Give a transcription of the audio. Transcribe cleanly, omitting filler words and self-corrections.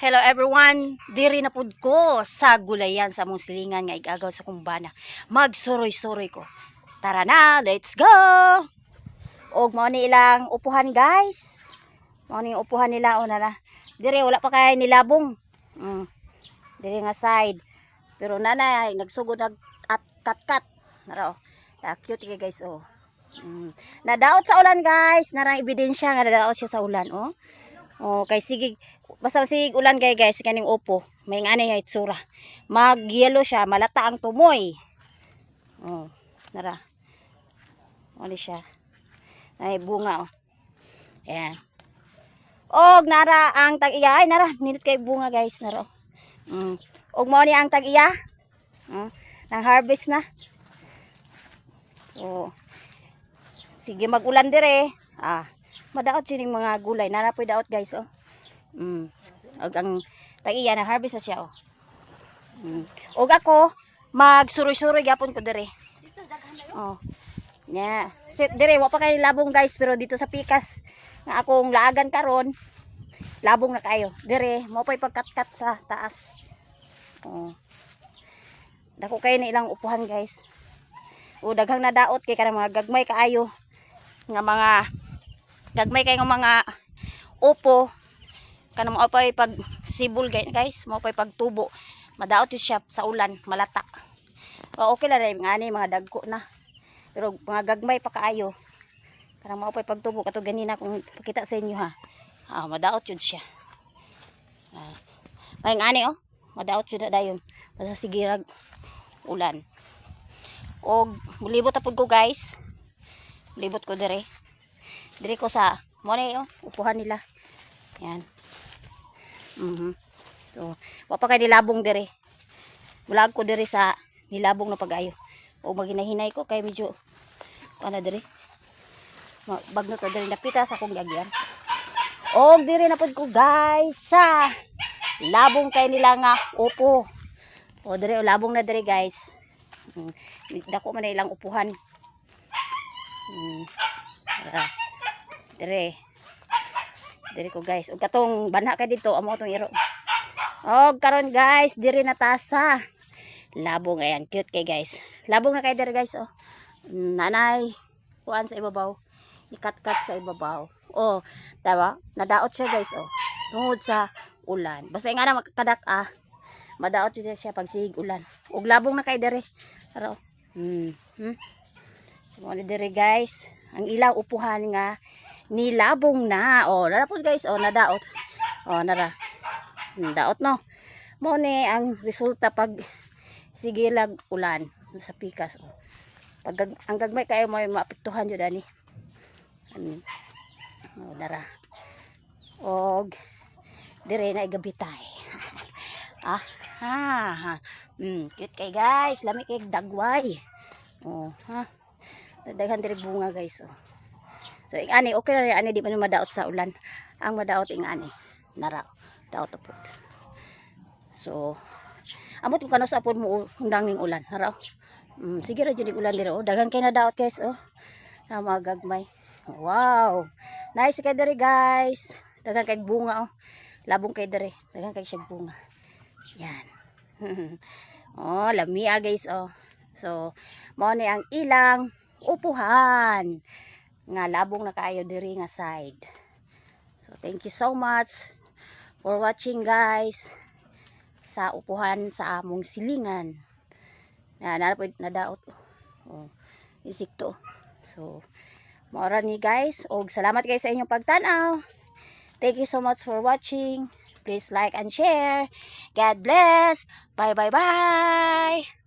Hello everyone, diri na pud ko sa gulayan sa among silingan nga igagaw sa kumbana. Magsuroy-suroy ko. Tara na, let's go! Og mao ni ilang upuhan guys. Mao ni upuhan nila una na. Diri wala pa kay nilabong. Diri nga side. Pero nanay nagsugod nag kat-kat. Naro. Cute kay guys oh. Nadaot sa ulan guys, narang ebidensya nga nadaot siya sa ulan oh. Oh, kay sige basta sige ulan kay guys kaning upo. May ngani ay itsura. Mag-yellow siya, malata ang tumoy. Oh, nara. Ano siya? Ay bunga oh. Ayan. Og nara ang tag-iya ay nara, ninit kay bunga guys nara. Og mao ni ang tag-iya. Nang harvest na. Oh. Sige mag-ulan dire. Madaot sining mga gulay. Nara po daot guys oh. Og ang tag-iya na harvest na siya oh. Og ako magsuroy-suroy gyapon ko dire. Oh. Nya, sit dire wa pa kay labong guys pero dito sa pikas nga akong laagan karon labong na kayo. Dire mo pay pagkat-kat sa taas. Oh. Dako kay ni ilang upuhan guys. O daghang nadaot kay kanang mga gagmay kaayo nga mga gagmay kay nga mga upo kanang mo pay pag sibol guys mo pay pagtubo madaot siya sa ulan malata. Okay la dai ngani mga dagko na pero mga gagmay pa kaayo kanang mo pay pagtubo kato ganina kung pakita sa inyo ha. Madaot jud siya. Ay ngani oh madaot jud dayon basta sigirag ulan. Og mulibot apod ko guys. Libot ko dire. Dire ko sa mo ni oh, upuhan nila. Yan. So, wa pa kay nilabong dire. Bulag ko dire sa nilabong na pag-ayo. O maginahinay ko kay medyo ana dire. Bagno to dire napita sa akong gagyan. Og dire na pud ko guys sa labong kay nila nga upo. O dire labong na dire guys. Dako man na ilang upuhan. Dire ko guys. Og katong banha kay dito amo tong iro. Og karon guys, dire na tasa. Labong ayan, cute kay guys. Labong na kay dire guys oh. Nanay kuan sa ibabaw. Ikat-kat sa ibabaw. Oh, diba? Nadaot siya guys oh. Tungod sa ulan. Basta nga na magkadak madaot siya pag sig ulan. Og labong na kay dire. Tara. Mo dire guys, ang ilang upuhan nga nilabong na. Oh, nara po guys, oh nadaot. Oh, nara. Daot no. Mo ni ang resulta pag sigilag ulan sa pikas oh. Pag ang gagmay kayo mo maapektuhan jud ani. Oh, nara. Og dire na igabitay. Cute kay guys, lami kay dagway. Oh, daghan diri bunga guys oh. So ani okay ra ani di man madaot sa ulan. Ang madaot ani nara daot po. So amot ko kano sa apod mo undang ning ulan nara. Sige ra jud ulan diri oh. Daghan kay nadaot guys oh. Sa mga gagmay. Wow. Nice kay diri guys. Daghan kay bunga oh. Labong kay diri. Daghan kay siya bunga. Yan. Oh, lamia guys oh. So mao ni ang ilang upuhan nga labong na kaayo diri nga side. So thank you so much for watching guys sa upuhan sa among silingan. Nadaot oh. Insekto. So mao ra ni guys og salamat guys sa inyong pagtan-aw. Thank you so much for watching. Please like and share. God bless. Bye bye bye.